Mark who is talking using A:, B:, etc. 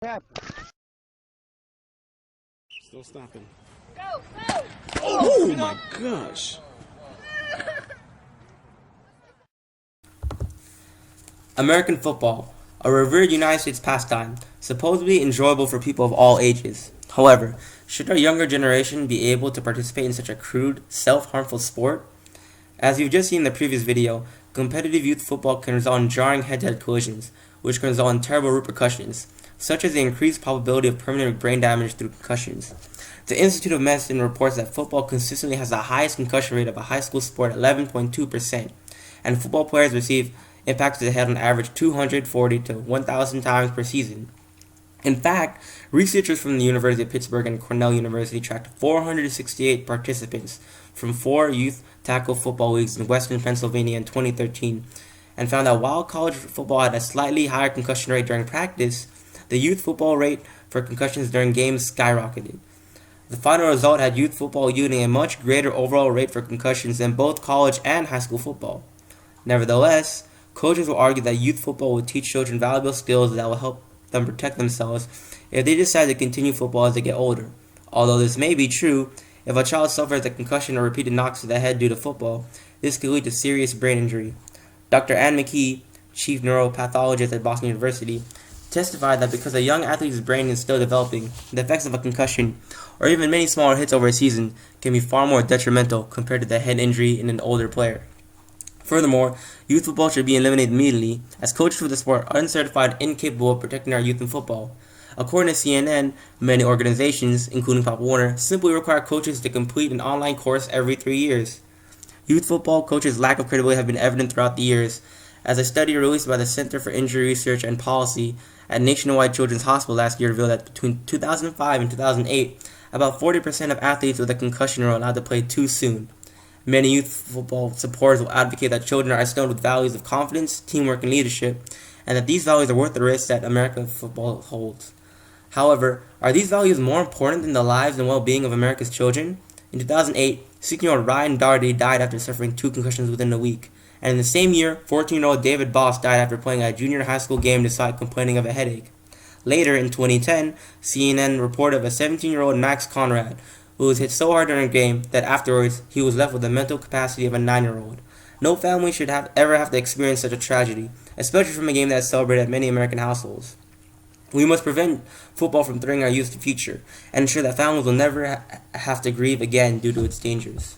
A: Yep.
B: Still stopping.
C: Go, go!
B: Oh my gosh!
D: American football, a revered United States pastime, supposedly enjoyable for people of all ages. However, should our younger generation be able to participate in such a crude, self-harmful sport? As you've just seen in the previous video, competitive youth football can result in jarring head-to-head collisions, which can result in terrible repercussions, such as the increased probability of permanent brain damage through concussions. The Institute of Medicine reports that football consistently has the highest concussion rate of a high school sport at 11.2%, and football players receive impacts to the head on average 240 to 1,000 times per season. In fact, researchers from the University of Pittsburgh and Cornell University tracked 468 participants from 4 youth tackle football leagues in western Pennsylvania in 2013 and found that while college football had a slightly higher concussion rate during practice, the youth football rate for concussions during games skyrocketed. The final result had youth football yielding a much greater overall rate for concussions than both college and high school football. Nevertheless, coaches will argue that youth football will teach children valuable skills that will help them protect themselves if they decide to continue football as they get older. Although this may be true, if a child suffers a concussion or repeated knocks to the head due to football, this could lead to serious brain injury. Dr. Ann McKee, chief neuropathologist at Boston University, testified that because a young athlete's brain is still developing, the effects of a concussion, or even many smaller hits over a season, can be far more detrimental compared to the head injury in an older player. Furthermore, youth football should be eliminated immediately, as coaches for the sport are uncertified and incapable of protecting our youth in football. According to CNN, many organizations, including Pop Warner, simply require coaches to complete an online course every 3 years. Youth football coaches' lack of credibility have been evident throughout the years, as a study released by the Center for Injury Research and Policy at Nationwide Children's Hospital last year revealed that between 2005 and 2008, about 40% of athletes with a concussion were allowed to play too soon. Many youth football supporters will advocate that children are instilled with values of confidence, teamwork, and leadership, and that these values are worth the risk that American football holds. However, are these values more important than the lives and well-being of America's children? In 2008, 16-year-old Ryan Daugherty died after suffering 2 concussions within a week, and in the same year, 14-year-old David Boss died after playing a junior high school game despite complaining of a headache. Later, in 2010, CNN reported of a 17-year-old Max Conrad, who was hit so hard during a game that afterwards he was left with the mental capacity of a 9-year-old. No family should ever have to experience such a tragedy, especially from a game that is celebrated at many American households. We must prevent football from threatening our youth's future, and ensure that families will never have to grieve again due to its dangers.